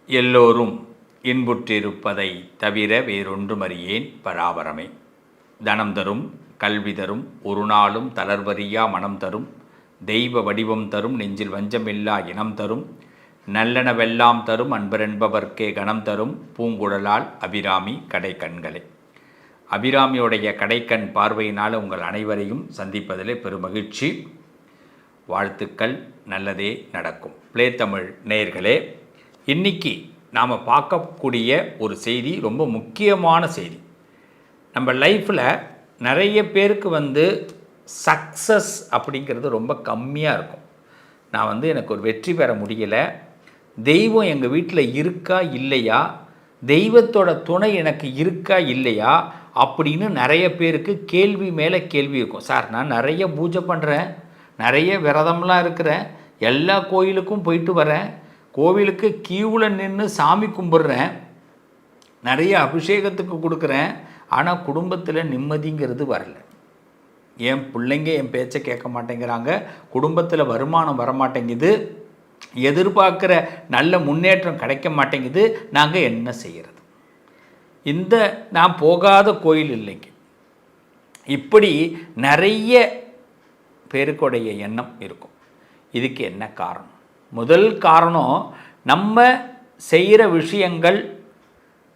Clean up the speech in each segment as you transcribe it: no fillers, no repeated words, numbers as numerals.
எல்லோரும் இன்புற்றிருப்பதை தவிர வேறொன்றுமறியேன் பராபரமே. தனம் தரும், கல்வி தரும், ஒரு நாளும் தளர்வறியா மனம் தரும், தெய்வ வடிவம் தரும், நெஞ்சில் வஞ்சமில்லா இனம் தரும், நல்லனவெல்லாம் தரும், அன்பரென்பவர்க்கே கணம் தரும், பூங்குழலால் அபிராமி கடைக்கண்களே. அபிராமியுடைய கடைக்கண் பார்வையினால் உங்கள் அனைவரையும் சந்திப்பதிலே பெருமகிழ்ச்சி. வாழ்த்துக்கள், நல்லதே நடக்கும். ப்ளே தமிழ் நேயர்களே, இன்றைக்கி நாம் பார்க்கக்கூடிய ஒரு செய்தி ரொம்ப முக்கியமான செய்தி. நம்ம லைஃப்பில் நிறைய பேருக்கு சக்ஸஸ் அப்படிங்கிறது ரொம்ப கம்மியாக இருக்கும். நான் எனக்கு ஒரு வெற்றி பெற முடியலை, தெய்வம் எங்கள் வீட்டில் இருக்கா இல்லையா, தெய்வத்தோட துணை எனக்கு இருக்கா இல்லையா அப்படின்னு நிறைய பேருக்கு கேள்வி மேலே கேள்வி இருக்கும். சார், நான் நிறைய பூஜை பண்ணுறேன், நிறைய விரதம்லாம் இருக்கிறேன், எல்லா கோயிலுக்கும் போயிட்டு வரேன், கோவிலுக்கு கியூவில் நின்று சாமி கும்பிட்றேன், நிறைய அபிஷேகத்துக்கு கொடுக்குறேன், ஆனால் குடும்பத்தில் நிம்மதிங்கிறது வரல. என் பிள்ளைங்க என் பேச்சை கேட்க மாட்டேங்கிறாங்க, குடும்பத்தில் வருமானம் வரமாட்டேங்குது, எதிர்பார்க்குற நல்ல முன்னேற்றம் கிடைக்க மாட்டேங்குது, நாங்கள் என்ன செய்கிறது? இந்த நான் போகாத கோயில் இல்லைங்க. இப்படி நிறைய பேருக்குடைய எண்ணம் இருக்கும். இதுக்கு என்ன காரணம்? முதல் காரணம், நம்ம செய்கிற விஷயங்கள்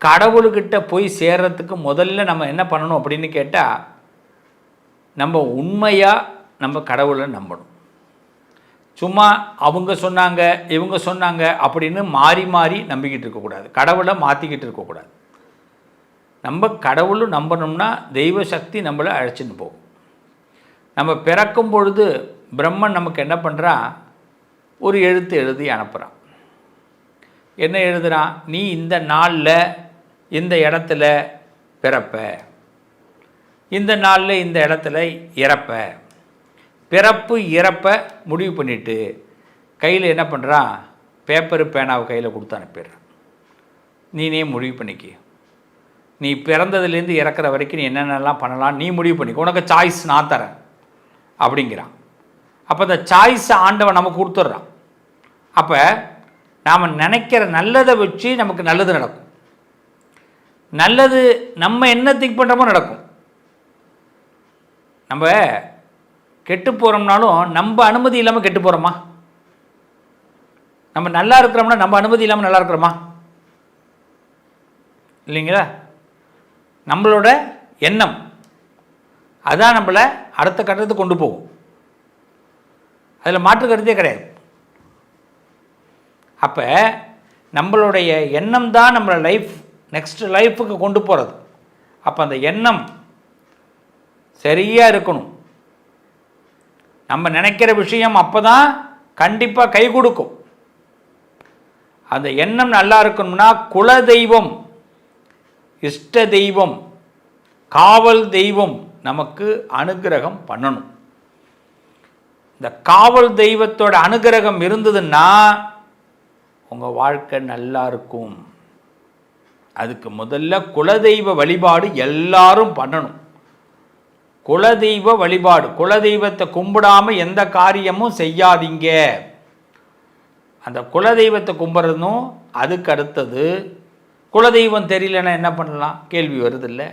கடவுள்கிட்ட போய் சேர்றதுக்கு முதல்ல நம்ம என்ன பண்ணணும் அப்படின்னு கேட்டால், நம்ம உண்மையாக நம்ம கடவுளை நம்பணும். சும்மா அவங்க சொன்னாங்க இவங்க சொன்னாங்க அப்படின்னு மாறி மாறி நம்பிக்கிட்டு இருக்கக்கூடாது, கடவுளை மாற்றிக்கிட்டு இருக்கக்கூடாது. நம்ம கடவுளும் நம்பணும்னா தெய்வ சக்தி நம்மளை அழைச்சின்னு போகும். நம்ம பிறக்கும் பொழுது பிரம்மன் நமக்கு என்ன பண்ணுறான்? ஒரு எழுத்து எழுதி அனுப்புகிறான். என்ன எழுதுகிறான்? நீ இந்த நாளில் இந்த இடத்துல பிறப்ப, இந்த நாளில் இந்த இடத்துல இறப்ப. பிறப்பு இறப்பை முடிவு பண்ணிவிட்டு கையில் என்ன பண்ணுறான்? பேப்பரு பேனாவை கையில் கொடுத்து அனுப்பிடுறான். நீனே முடிவு பண்ணிக்க, நீ பிறந்ததுலேருந்து இறக்குற வரைக்கும் நீ என்னென்னலாம் பண்ணலாம் நீ முடிவு பண்ணிக்க, உனக்கு சாய்ஸ் நான் தரேன் அப்படிங்கிறான். அப்போ அந்த சாய்ஸை ஆண்டவன் நமக்கு கொடுத்துட்றான். அப்போ நாம் நினைக்கிற நல்லதை வச்சு நமக்கு நல்லது நடக்கும். நல்லது நம்ம என்ன திங்க் பண்ணுறோமோ நடக்கும். நம்ம கெட்டு போகிறோம்னாலும் நம்ம அனுமதி இல்லாமல் கெட்டு போகிறோமா? நம்ம நல்லா இருக்கிறோம்னா நம்ம அனுமதி இல்லாமல் நல்லா இருக்கிறோமா? இல்லைங்களா? நம்மளோட எண்ணம் அதான் நம்மளை அடுத்த கட்டத்துக்கு கொண்டு போகும். அதில் மாற்று கருத்தே கிடையாது. அப்போ நம்மளுடைய எண்ணம் தான் நம்மளை நெக்ஸ்ட் லைஃபுக்கு கொண்டு போகிறது. அப்போ அந்த எண்ணம் சரியாக இருக்கணும். நம்ம நினைக்கிற விஷயம் அப்போ தான் கண்டிப்பாக கை கொடுக்கும். அந்த எண்ணம் நல்லா இருக்கணும்னா குல தெய்வம், இஷ்ட தெய்வம், காவல் தெய்வம் நமக்கு அனுகிரகம் பண்ணணும். இந்த காவல் தெய்வத்தோட அனுகிரகம் இருந்ததுன்னா உங்கள் வாழ்க்கை நல்லா இருக்கும். அதுக்கு முதல்ல குலதெய்வ வழிபாடு எல்லாரும் பண்ணணும். குலதெய்வ வழிபாடு, குலதெய்வத்தை கும்பிடாமல் எந்த காரியமும் செய்யாதீங்க. அந்த குலதெய்வத்தை கும்பிட்றதும் அதுக்கு அடுத்தது, குலதெய்வம் தெரியலன்னா என்ன பண்ணலாம்? கேள்வி வருதில்ல.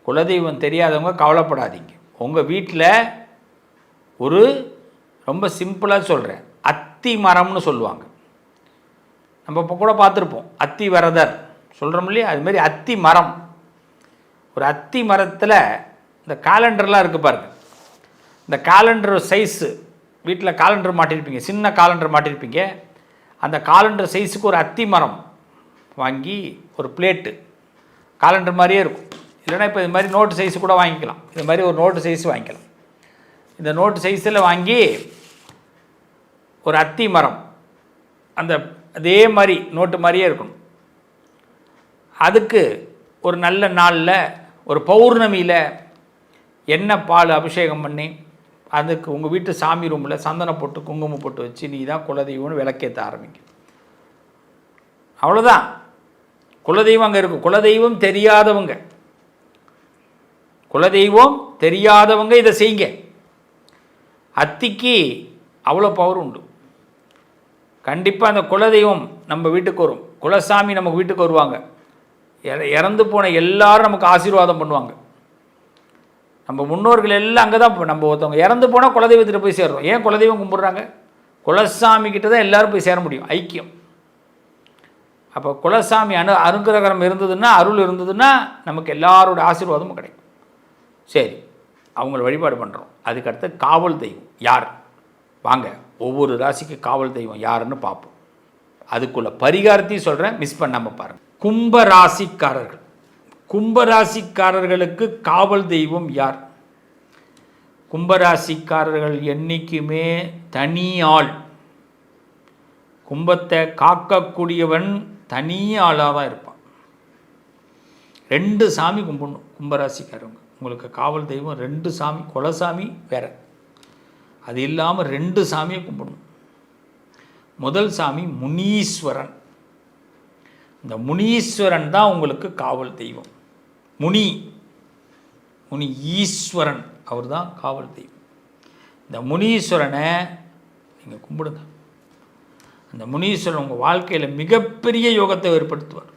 குலதெய்வம் தெரியாதவங்க கவலைப்படாதீங்க. உங்கள் வீட்டில் ஒரு ரொம்ப சிம்பிளாக சொல்கிறேன், அத்தி மரம்னு சொல்லுவாங்க. நம்ம இப்போ கூட பார்த்துருப்போம், அத்தி வரதர் சொல்கிறோம் இல்லையா? அதுமாரி அத்தி மரம். ஒரு அத்தி மரத்தில் இந்த காலண்டர்லாம் இருக்குது பாருங்க. இந்த காலண்டர் சைஸு, வீட்டில் காலண்டர் மாட்டியிருப்பீங்க, சின்ன காலண்டர் மாட்டியிருப்பீங்க. அந்த காலண்டர் சைஸுக்கு ஒரு அத்தி மரம் வாங்கி ஒரு பிளேட்டு காலண்டர் மாதிரியே இருக்கும். இல்லைனா இப்போ இது மாதிரி நோட்டு சைஸு கூட வாங்கிக்கலாம். இது மாதிரி ஒரு நோட்டு சைஸு வாங்கிக்கலாம். இந்த நோட்டு சைஸில் வாங்கி ஒரு அத்தி மரம் அந்த அதே மாதிரி நோட்டு மாதிரியே இருக்கணும். அதுக்கு ஒரு நல்ல நாளில் ஒரு பௌர்ணமியில் எண்ணெய் பால் அபிஷேகம் பண்ணி அதுக்கு உங்கள் வீட்டு சாமி ரூமில் சந்தனம் போட்டு குங்குமம் போட்டு வச்சு நீ தான் குலதெய்வம்னு விளக்கேற்ற ஆரம்பிங்க. அவ்வளோதான். குலதெய்வம் அங்கே இருக்கும். குலதெய்வம் தெரியாதவங்க இதை செய்யுங்க. அத்திக்கு அவ்வளோ பவர் உண்டு. கண்டிப்பாக அந்த குலதெய்வம் நம்ம வீட்டுக்கு வரும், குலசாமி நமக்கு வீட்டுக்கு வருவாங்க. இறந்து போன எல்லாரும் நமக்கு ஆசீர்வாதம் பண்ணுவாங்க. நம்ம முன்னோர்கள் எல்லாம் அங்கே தான். நம்ம ஒருத்தவங்க இறந்து போனால் குலதெய்வத்திட்ட போய் சேர்றோம். ஏன் குலதெய்வம் கும்பிட்றாங்க? குலசாமி கிட்ட தான் எல்லோரும் போய் சேர முடியும், ஐக்கியம். அப்போ குலசாமி அனுகிரகம் இருந்ததுன்னா, அருள் இருந்ததுன்னா நமக்கு எல்லாரோட ஆசீர்வாதமும் கிடைக்கும். சரி, அவங்கள வழிபாடு பண்ணுறோம். அதுக்கடுத்து காவல் தெய்வம் யார்? வாங்க, ஒவ்வொரு ராசிக்கு காவல் தெய்வம் யாருன்னு பார்ப்போம். அதுக்குள்ள பரிகாரத்தையும் சொல்கிறேன், மிஸ் பண்ணாமல் பாருங்கள். கும்பராசிக்காரர்கள், கும்பராசிக்காரர்களுக்கு காவல் தெய்வம் யார்? கும்பராசிக்காரர்கள் என்றைக்குமே தனி ஆள். கும்பத்தை காக்கக்கூடியவன் தனி ஆளாக தான் இருப்பான். 2 சாமி கும்பிடணும் கும்பராசிக்காரவங்க. உங்களுக்கு காவல் தெய்வம் 2 சாமி, குலசாமி வேற, அது இல்லாமல் 2 சாமியை கும்பிடணும். முதல் சாமி முனீஸ்வரன். இந்த முனீஸ்வரன் தான் உங்களுக்கு காவல் தெய்வம். முனி ஈஸ்வரன், அவர் தான் காவல் தெய்வம். இந்த முனீஸ்வரனை நீங்கள் கும்பிடுங்க. அந்த முனீஸ்வரன் உங்கள் வாழ்க்கையில் மிகப்பெரிய யோகத்தை ஏற்படுத்துவார்.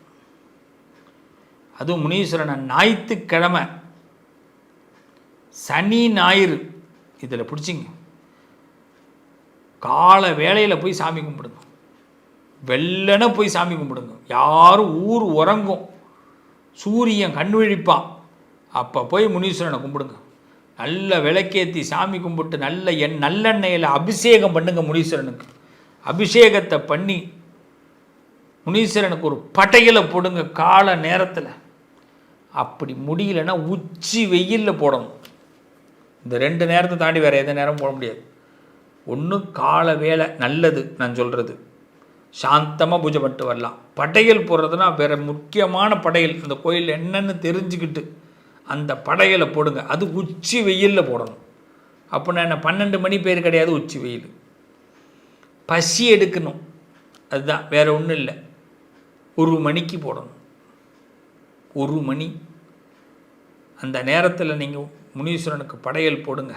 அதுவும் முனீஸ்வரனை ஞாயிற்றுக்கிழமை, சனி ஞாயிறு இதில் பிடிச்சிங்க, காலை வேளையில் போய் சாமி கும்பிடுங்க. வெள்ளனை போய் சாமி கும்பிடுங்க. யாரும் ஊர் உறங்கும், சூரியன் கண் விழிப்பான், அப்போ போய் முனீஸ்வரனை கும்பிடுங்க. நல்ல விளக்கேற்றி சாமி கும்பிட்டு நல்லெண்ணெயில் அபிஷேகம் பண்ணுங்க. முனீஸ்வரனுக்கு அபிஷேகத்தை பண்ணி முனீஸ்வரனுக்கு ஒரு பட்டையில் போடுங்க காலை நேரத்தில். அப்படி முடியலன்னா உச்சி வெயிலில் போடணும். இந்த 2 நேரத்தை தாண்டி வேறு எந்த நேரம் போட முடியாது. ஒன்று காலை வேலை நல்லது, நான் சொல்கிறது சாந்தமாக பூஜை பண்ணிட்டு வரலாம். படையல் போடுறதுனா வேறு முக்கியமான படையல், அந்த கோயிலில் என்னென்னு தெரிஞ்சுக்கிட்டு அந்த படையலை போடுங்க. அது உச்சி வெயிலில் போடணும். அப்போ நான் 12 மணி பேர் கிடையாது, உச்சி வெயில். பசி எடுக்கணும், அதுதான், வேறு ஒன்றும் இல்லை. 1 மணிக்கு போடணும். 1 மணி அந்த நேரத்தில் நீங்கள் முனீஸ்வரனுக்கு படையல் போடுங்க.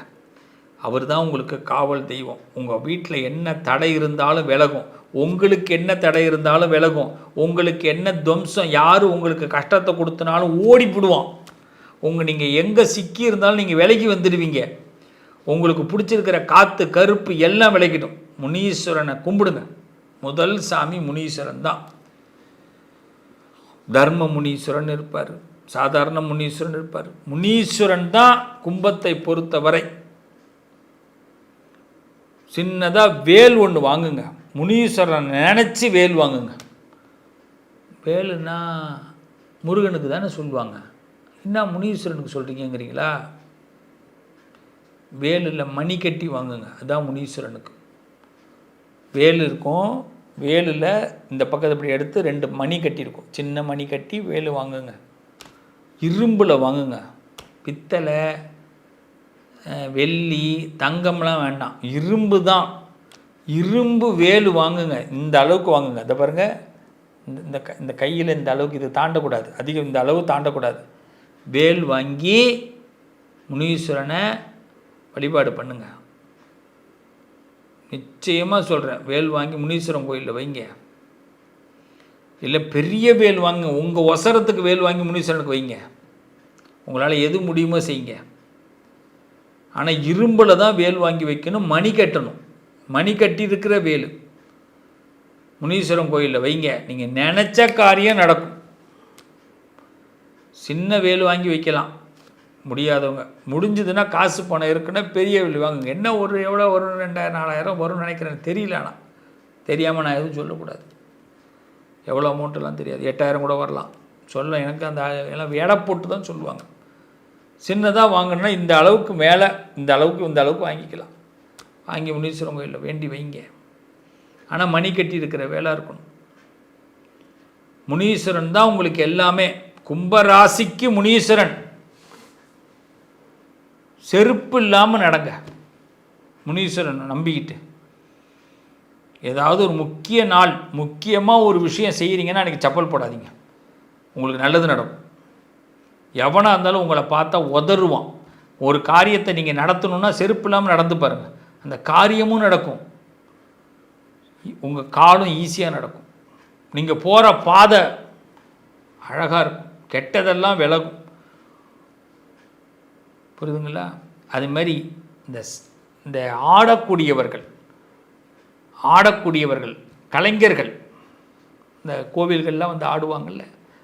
அவர் தான் உங்களுக்கு காவல் தெய்வம். உங்கள் வீட்டில் என்ன தடை இருந்தாலும் விலகும், உங்களுக்கு என்ன தடை இருந்தாலும் விலகும். உங்களுக்கு என்ன துவம்சம், யார் உங்களுக்கு கஷ்டத்தை கொடுத்தனாலும் ஓடிப்பிடுவான். நீங்கள் எங்கே சிக்கி இருந்தாலும் நீங்கள் விலகி வந்துடுவீங்க. உங்களுக்கு பிடிச்சிருக்கிற காற்று கருப்பு எல்லாம் விலகிடும். முனீஸ்வரனை கும்பிடுங்க. முதல் சாமி முனீஸ்வரன் தான். தர்ம முனீஸ்வரன் இருப்பார், சாதாரண முனீஸ்வரன் இருப்பார். முனீஸ்வரன் தான் கும்பத்தை பொறுத்தவரை. சின்னதாக வேல் ஒன்று வாங்குங்க. முனீஸ்வரன் நினச்சி வேல் வாங்குங்க. வேலுன்னா முருகனுக்கு தானே சொல்லுவாங்க, என்ன முனீஸ்வரனுக்கு சொல்கிறீங்கிறீங்களா? வேலில் மணி கட்டி வாங்குங்க, அதுதான் முனீஸ்வரனுக்கு. வேல் இருக்கும், வேலில் இந்த பக்கத்தை இப்படி எடுத்து 2 மணி கட்டி இருக்கும், சின்ன மணி கட்டி வேல் வாங்குங்க. இரும்பில் வாங்குங்க, பித்தளை வெள்ளி தங்கம்லாம் வேண்டாம், இரும்பு தான். இரும்பு வேல் வாங்குங்க, இந்த அளவுக்கு வாங்குங்க. அதை பாருங்கள், இந்த கையில் இந்த அளவுக்கு இது தாண்டக்கூடாது, அதிகம் இந்த அளவு தாண்டக்கூடாது. வேல் வாங்கி முனீஸ்வரனை வழிபாடு பண்ணுங்க. நிச்சயமாக சொல்கிறேன், வேல் வாங்கி முனீஸ்வரன் கோயிலில் வைங்க. இல்லை பெரிய வேல் வாங்க, உங்கள் ஒசரத்துக்கு வேல் வாங்கி முனீஸ்வரனுக்கு வைங்க. உங்களால் எது முடியுமோ செய்யுங்க. ஆனால் இரும்பில் தான் வேல் வாங்கி வைக்கணும், மணி கட்டணும். மணி கட்டி இருக்கிற வேல் முனீஸ்வரன் கோயிலில் வைங்க, நீங்கள் நினச்ச காரியம் நடக்கும். சின்ன வேல் வாங்கி வைக்கலாம் முடியாதவங்க. முடிஞ்சதுன்னா காசு பணம் இருக்குன்னா பெரிய வேல் வாங்குங்க. என்ன எவ்வளோ வரும், 2000 4000 வரும்னு நினைக்கிறேன், தெரியல. ஆனால் தெரியாமல் நான் எதுவும் சொல்லக்கூடாது. எவ்வளோ அமௌண்ட்டெல்லாம் தெரியாது, 8000 கூட வரலாம். சொல்ல எனக்கு அந்த எல்லாம் எடை போட்டு தான் சொல்லுவாங்க. சின்னதாக வாங்கினா இந்த அளவுக்கு மேலே, இந்த அளவுக்கு வாங்கிக்கலாம். வாங்கி முனீஸ்வரன் கோயிலில் வேண்டி வைங்க. ஆனால் மணி கட்டி இருக்கிற வேலை இருக்கணும். முனீஸ்வரன் தான் உங்களுக்கு எல்லாமே. கும்பராசிக்கு முனீஸ்வரன். செருப்பு இல்லாமல் நடங்க, முனீஸ்வரன் நம்பிக்கிட்டு. ஏதாவது ஒரு முக்கிய நாள், முக்கியமாக ஒரு விஷயம் செய்கிறீங்கன்னா அன்றைக்கி செப்பல் போடாதீங்க, உங்களுக்கு நல்லது நடக்கும். எவனாக இருந்தாலும் உங்களை பார்த்தா உதறுவான். ஒரு காரியத்தை நீங்கள் நடத்தணுன்னா செருப்பு இல்லாமல் நடந்து பாருங்கள், அந்த காரியமும் நடக்கும். உங்கள் காலும் ஈஸியாக நடக்கும். நீங்கள் போகிற பாதை அழகாக இருக்கும், கெட்டதெல்லாம் விலகும். புரியுதுங்களா? அது மாதிரி இந்த ஆடக்கூடியவர்கள் கலைஞர்கள் இந்த கோவில்கள்லாம் வந்து ஆடுவாங்கள்ல,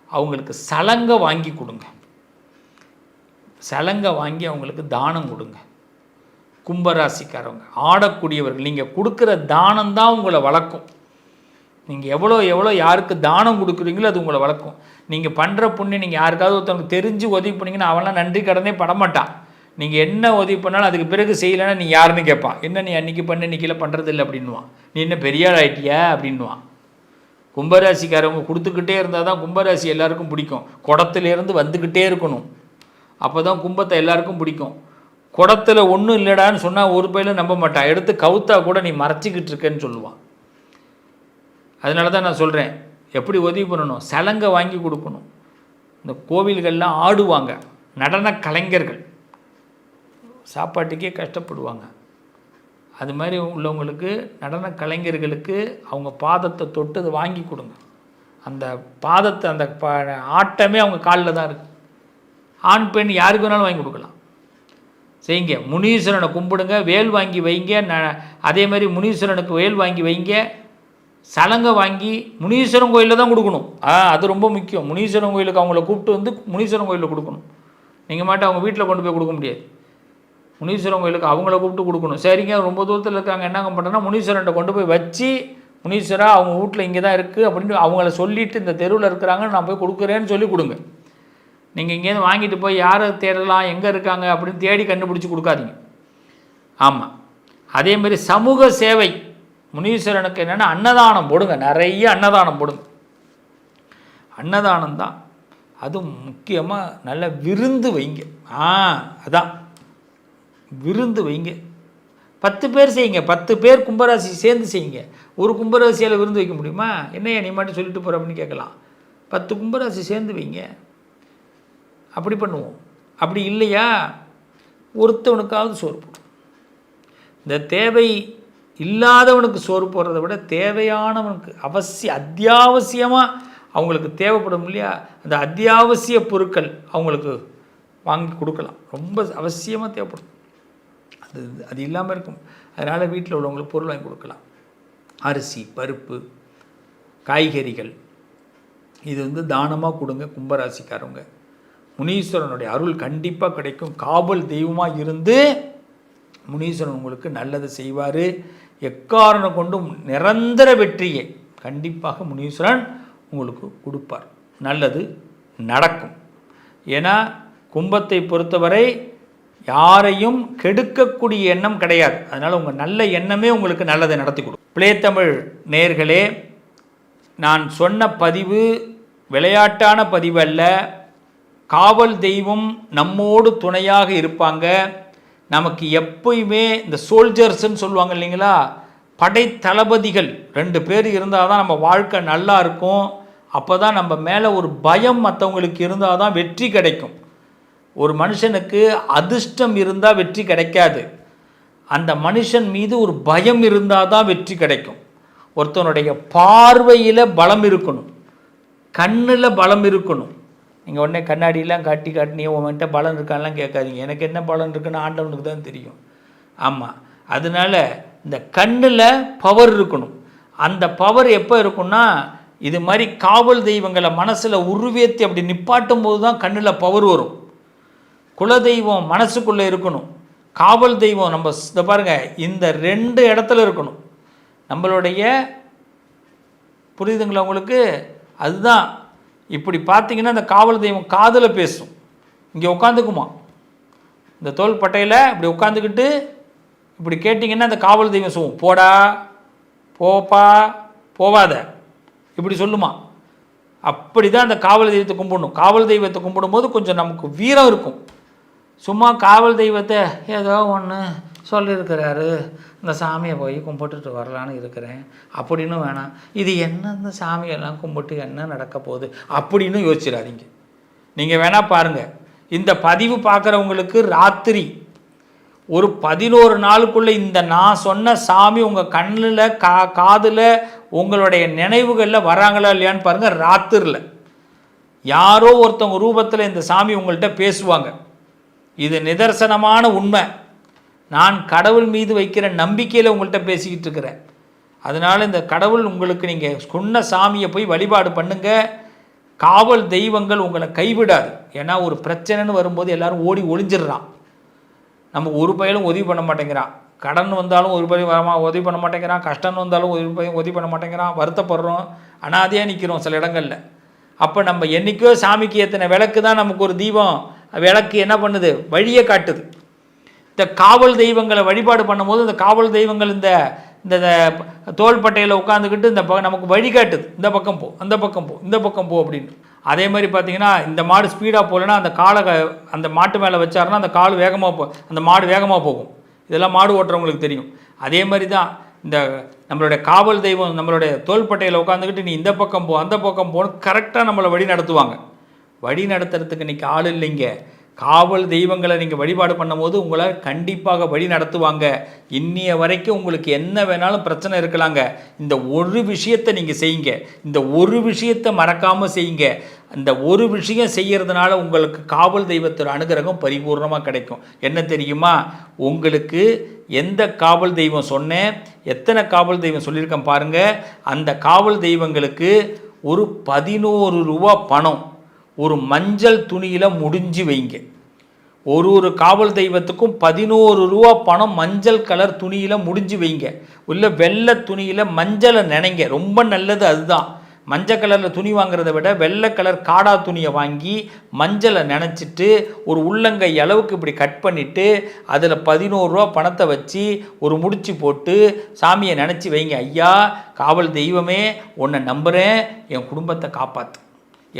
அவங்களுக்கு சலங்கை வாங்கி கொடுங்க. சலங்கை வாங்கி அவங்களுக்கு தானம் கொடுங்க. கும்பராசிக்காரவங்க ஆடக்கூடியவர்கள், நீங்கள் கொடுக்குற தானம் தான் உங்களை வளர்க்கும். நீங்கள் எவ்வளோ யாருக்கு தானம் கொடுக்குறீங்களோ அது உங்களை வளர்க்கும். நீங்கள் பண்ணுற புண்ணியம், நீங்கள் யாருக்காவது ஒருத்தவங்க தெரிஞ்சு உதவி பண்ணிங்கன்னா அவன்லாம் நன்றி கடனே படமாட்டான். நீங்கள் என்ன உதவி பண்ணாலும் அதுக்கு பிறகு செய்யலைன்னா நீ யாருன்னு கேட்பான். என்ன நீ அன்றைக்கி பண்ண இன்றைக்கில பண்ணுறதில்லை அப்படின்வான். நீ என்ன பெரிய ஆள் ஆகிட்டியா அப்படின்வான். கும்பராசிக்காரவங்க கொடுத்துக்கிட்டே இருந்தால் தான் கும்பராசி எல்லாருக்கும் பிடிக்கும். குடத்துலேருந்து வந்துக்கிட்டே இருக்கணும், அப்போ தான் கும்பத்தை எல்லாருக்கும் பிடிக்கும். குடத்தில் ஒன்றும் இல்லைடான்னு சொன்னால் ஒரு பையில நம்ப மாட்டான். எடுத்து கவுத்தா கூட நீ மறைச்சிக்கிட்டு இருக்கேன்னு சொல்லுவான். அதனால தான் நான் சொல்கிறேன், எப்படி உதவி பண்ணணும், சலங்கை வாங்கி கொடுக்கணும். இந்த கோவில்கள்லாம் ஆடுவாங்க நடன கலைஞர்கள், சாப்பாட்டுக்கே கஷ்டப்படுவாங்க. அது மாதிரி உள்ளவங்களுக்கு, நடன கலைஞர்களுக்கு அவங்க பாதத்தை தொட்டு அதை வாங்கி கொடுங்க. அந்த பாதத்தை, அந்த ஆட்டமே அவங்க காலில் தான் இருக்குது. ஆண் பெண் யாருக்கு வேணாலும் வாங்கி கொடுக்கலாம். செய்யுங்க. முனீஸ்வரனை கும்பிடுங்க, வேல் வாங்கி வைங்க. அதே மாதிரி முனீஸ்வரனுக்கு வேல் வாங்கி வைங்க, சலங்கை வாங்கி முனீஸ்வரன் கோயிலில் தான் கொடுக்கணும். அது ரொம்ப முக்கியம். முனீஸ்வரன் கோயிலுக்கு அவங்கள கூப்பிட்டு வந்து முனீஸ்வரன் கோயிலில் கொடுக்கணும். நீங்கள் மட்டும் அவங்க வீட்டில் கொண்டு போய் கொடுக்க முடியாது. முனீஸ்வரன் கோயிலுக்கு அவங்கள கூப்பிட்டு கொடுக்கணும். சரிங்க, ரொம்ப தூரத்தில் இருக்காங்க, என்னங்க பண்ணுறேன்னா முனீஸ்வரன்கிட்ட கொண்டு போய் வச்சு, முனீஸ்வரா அவங்க வீட்டில் இங்கே தான் இருக்குது அப்படின்னு அவங்கள சொல்லிவிட்டு, இந்த தெருவில் இருக்கிறாங்கன்னு நான் போய் கொடுக்குறேன்னு சொல்லி கொடுங்க. நீங்கள் இங்கேருந்து வாங்கிட்டு போய் யாரை தேடலாம், எங்கே இருக்காங்க அப்படின்னு தேடி கண்டுபிடிச்சி கொடுக்காதீங்க. ஆமாம். அதேமாரி சமூக சேவை, முனீஸ்வரனுக்கு என்னென்னா அன்னதானம் போடுங்க, நிறைய அன்னதானம் போடுங்க. அன்னதானம் தான் அதுவும் முக்கியமாக. நல்ல விருந்து வைங்க. அதான் விருந்து வைங்க. 10 பேர் செய்யுங்க, 10 பேர் கும்பராசி சேர்ந்து செய்யுங்க. ஒரு கும்பராசியால் விருந்து வைக்க முடியுமா? என்னையா நீ மட்டும் சொல்லிட்டு போகிற அப்படின்னு கேட்கலாம். 10 கும்பராசி சேர்ந்து வைங்க. அப்படி பண்ணுவோம். அப்படி இல்லையா, ஒருத்தவனுக்காவது சோறு போடும். இந்த தேவை இல்லாதவனுக்கு சோறு போடுறத விட தேவையானவனுக்கு அத்தியாவசியமாக அவங்களுக்கு தேவைப்படும் இல்லையா, அந்த அத்தியாவசிய பொருட்கள் அவங்களுக்கு வாங்கி கொடுக்கலாம். ரொம்ப அவசியமாக தேவைப்படும். அது இல்லாமல் இருக்கும். அதனால் வீட்டில் உள்ளவங்களுக்கு பொருள் வாங்கி கொடுக்கலாம். அரிசி, பருப்பு, காய்கறிகள், இது வந்து தானமாக கொடுங்க கும்பராசிக்காரவங்க. முனீஸ்வரனுடைய அருள் கண்டிப்பாக கிடைக்கும். காவல் தெய்வமாக இருந்து முனீஸ்வரன் உங்களுக்கு நல்லது செய்வார். எக்காரணம் கொண்டும் நிரந்தர வெற்றியை கண்டிப்பாக முனீஸ்வரன் உங்களுக்கு கொடுப்பார். நல்லது நடக்கும். ஏன்னா கும்பத்தை பொறுத்தவரை யாரையும் கெடுக்கக்கூடிய எண்ணம் கிடையாது. அதனால் உங்கள் நல்ல எண்ணமே உங்களுக்கு நல்லதை நடத்தி கொடுக்கும். பிளேத்தமிழ் நேயர்களே, நான் சொன்ன பதிவு விளையாட்டான பதிவு அல்ல. காவல் தெய்வம் நம்மோடு துணையாக இருப்பாங்க. நமக்கு எப்பயுமே இந்த சோல்ஜர்ஸ்ன்னு சொல்லுவாங்க இல்லைங்களா, படை தளபதிகள் 2 பேர் இருந்தால் தான் நம்ம வாழ்க்கை நல்லா இருக்கும். அப்போ தான் நம்ம மேலே ஒரு பயம் மற்றவங்களுக்கு இருந்தால் தான் வெற்றி கிடைக்கும். ஒரு மனுஷனுக்கு அதிர்ஷ்டம் இருந்தால் வெற்றி கிடைக்காது. அந்த மனுஷன் மீது ஒரு பயம் இருந்தால் தான் வெற்றி கிடைக்கும். ஒருத்தனுடைய பார்வையில் பலம் இருக்கணும், கண்ணில் பலம் இருக்கணும். நீங்கள் உடனே கண்ணாடியெலாம் காட்டி நீ உன்கிட்ட பலம் இருக்கான்லாம் கேட்காதீங்க. எனக்கு என்ன பலம் இருக்குன்னு ஆண்டவனுக்கு தான் தெரியும். ஆமாம். அதனால் இந்த கண்ணில் பவர் இருக்கணும். அந்த பவர் எப்போ இருக்குன்னா, இது மாதிரி காவல் தெய்வங்களை மனசில் உருவேற்றி அப்படி நிப்பாட்டும் போது தான் கண்ணில் பவர் வரும். குலதெய்வம் மனசுக்குள்ளே இருக்கணும், காவல் தெய்வம் நம்ம இதை பாருங்கள் இந்த 2 இடத்துல இருக்கணும் நம்மளுடைய. புரியுதுங்களா உங்களுக்கு? அதுதான் இப்படி பார்த்தீங்கன்னா இந்த காவல் தெய்வம் காதில் பேசும். இங்கே உட்காந்துக்குமா, இந்த தோல் பட்டையில் இப்படி உட்காந்துக்கிட்டு இப்படி கேட்டிங்கன்னா அந்த காவல் தெய்வம் சொல்லும், போடா, போப்பா, போவாத, இப்படி சொல்லுமா. அப்படி தான் அந்த காவல் தெய்வத்தை கும்பிடணும். காவல் தெய்வத்தை கும்பிடும்போது கொஞ்சம் நமக்கு வீரம் இருக்கும். சும்மா காவல் தெய்வத்தை ஏதோ ஒன்று சொல்லியிருக்கிறாரு, இந்த சாமியை போய் கும்பிட்டுட்டு வரலான்னு இருக்கிறேன் அப்படின்னு வேணாம். இது என்ன, இந்த சாமியெல்லாம் கும்பிட்டு என்ன நடக்க போகுது அப்படின்னு யோசிச்சிடாதீங்க. நீங்கள் வேணால் பாருங்கள், இந்த பதிவு பார்க்குறவங்களுக்கு ராத்திரி ஒரு 11 நாளுக்குள்ளே இந்த நான் சொன்ன சாமி உங்கள் கண்ணில் காதில் உங்களுடைய நினைவுகளில் வராங்களா இல்லையான்னு பாருங்கள். ராத்திரில் யாரோ ஒருத்தவங்க ரூபத்தில் இந்த சாமி உங்கள்கிட்ட பேசுவாங்க. இது நிதர்சனமான உண்மை. நான் கடவுள் மீது வைக்கிற நம்பிக்கையில் உங்கள்கிட்ட பேசிக்கிட்டு இருக்கிறேன். அதனால் இந்த கடவுள் உங்களுக்கு நீங்கள் சொன்ன சாமியை போய் வழிபாடு பண்ணுங்க. காவல் தெய்வங்கள் உங்களை கைவிடாது. ஏன்னா ஒரு பிரச்சனைன்னு வரும்போது எல்லாரும் ஓடி ஒளிஞ்சிடுறான். நம்ம ஒரு பையலும் உதவி பண்ண மாட்டேங்கிறான். கடன் வந்தாலும் ஒரு பையன் உதவி பண்ண மாட்டேங்கிறான். கஷ்டம் வந்தாலும் ஒரு பையன் உதவி பண்ண மாட்டேங்கிறான். வருத்தப்படுறோம், அனாதையாக நிற்கிறோம் சில இடங்களில். அப்போ நம்ம என்றைக்கோ சாமிக்கு ஏற்றின விளக்கு தான் நமக்கு ஒரு தீபம். விளக்கு என்ன பண்ணுது? வழியை காட்டுது. இந்த காவல் தெய்வங்களை வழிபாடு பண்ணும்போது இந்த காவல் தெய்வங்கள் இந்த இந்த தோள்பட்டையில் உட்காந்துக்கிட்டு இந்த நமக்கு வழிகாட்டுது. இந்த பக்கம் போ, அந்த பக்கம் போ, இந்த பக்கம் போ அப்படின்னு. அதே மாதிரி பார்த்தீங்கன்னா இந்த மாடு ஸ்பீடாக போகலன்னா அந்த காலை அந்த மாட்டு மேலே வச்சாருன்னா அந்த கால் வேகமாக அந்த மாடு வேகமாக போகும். இதெல்லாம் மாடு ஓட்டுறவங்களுக்கு தெரியும். அதே மாதிரி தான் இந்த நம்மளுடைய காவல் தெய்வம் நம்மளுடைய தோள்பட்டையில் உட்காந்துக்கிட்டு நீ இந்த பக்கம் போ, அந்த பக்கம் போன்னு கரெக்டாக நம்மளை வழி நடத்துவாங்க. வழி நடத்துறதுக்கு இன்றைக்கி ஆள் இல்லைங்க. காவல் தெய்வங்களை நீங்கள் வழிபாடு பண்ணும்போது உங்களை கண்டிப்பாக வழி நடத்துவாங்க. இன்னிய வரைக்கும் உங்களுக்கு என்ன வேணாலும் பிரச்சனை இருக்கலாங்க. இந்த ஒரு விஷயத்தை நீங்கள் செய்யுங்க. இந்த ஒரு விஷயத்தை மறக்காமல் செய்யுங்க. அந்த ஒரு விஷயம் செய்கிறதுனால உங்களுக்கு காவல் தெய்வத்தோட அனுகிரகம் பரிபூர்ணமாக கிடைக்கும். என்ன தெரியுமா? உங்களுக்கு எந்த காவல் தெய்வம் சொன்னேன், எத்தனை காவல் தெய்வம் சொல்லியிருக்கேன் பாருங்கள். அந்த காவல் தெய்வங்களுக்கு ஒரு 11 ரூபா பணம் ஒரு மஞ்சள் துணியில் முடிஞ்சு வைங்க. ஒரு காவல் தெய்வத்துக்கும் 11 ரூபா பணம் மஞ்சள் கலர் துணியில் முடிஞ்சு வைங்க. இல்லை வெள்ளை துணியில் மஞ்சளை நினைங்க. ரொம்ப நல்லது அதுதான். மஞ்சள் கலரில் துணி வாங்குறத விட வெள்ளை கலர் காடா துணியை வாங்கி மஞ்சளை நினச்சிட்டு ஒரு உள்ளங்கை அளவுக்கு இப்படி கட் பண்ணிவிட்டு அதில் 11 ரூபா பணத்தை வச்சு ஒரு முடிச்சு போட்டு சாமியை நினச்சி வைங்க. ஐயா காவல் தெய்வமே, உன்னை நம்புகிறேன், என் குடும்பத்தை காப்பாற்று,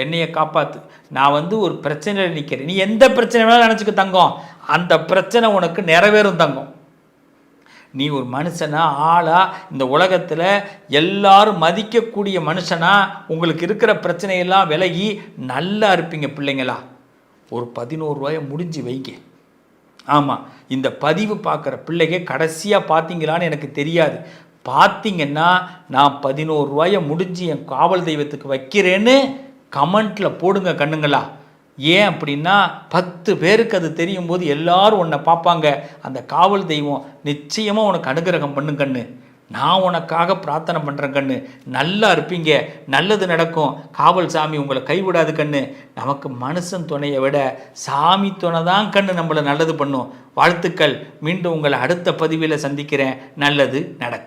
என்னையை காப்பாற்று. நான் ஒரு பிரச்சனையில் நிற்கிறேன். நீ எந்த பிரச்சனை வேணாலும் நினச்சிக்க தங்கம், அந்த பிரச்சனை உனக்கு நிறைவேறும் தங்கம். நீ ஒரு மனுஷனா ஆளா இந்த உலகத்தில் எல்லாரும் மதிக்கக்கூடிய மனுஷனா உங்களுக்கு இருக்கிற பிரச்சனையெல்லாம் விலகி நல்லா இருப்பீங்க பிள்ளைங்களா. ஒரு 11 ரூபாயை முடிஞ்சு வைங்க. ஆமாம், இந்த பதிவு பார்க்குற பிள்ளைங்க கடைசியாக பார்த்தீங்களான்னு எனக்கு தெரியாது. பார்த்தீங்கன்னா நான் 11 ரூபாயை முடிஞ்சு என் காவல் தெய்வத்துக்கு வைக்கிறேன்னு கமெண்ட்டில் போடுங்க கண்ணுங்களா. ஏன் அப்படின்னா 10 பேருக்கு அது தெரியும் போது எல்லாரும் உன்னை பார்ப்பாங்க. அந்த காவல் தெய்வம் நிச்சயமாக உனக்கு அனுகிரகம் பண்ணு கண்ணு. நான் உனக்காக பிரார்த்தனை பண்ணுறேன் கண்ணு. நல்லா இருப்பீங்க, நல்லது நடக்கும், காவல் சாமி உங்களை கைவிடாது கண்ணு. நமக்கு மனுஷன் துணையை விட சாமி துணை தான் கண்ணு நம்மளை நல்லது பண்ணும். வாழ்த்துக்கள். மீண்டும் உங்களை அடுத்த பதிவில் சந்திக்கிறேன். நல்லது நடக்கும்.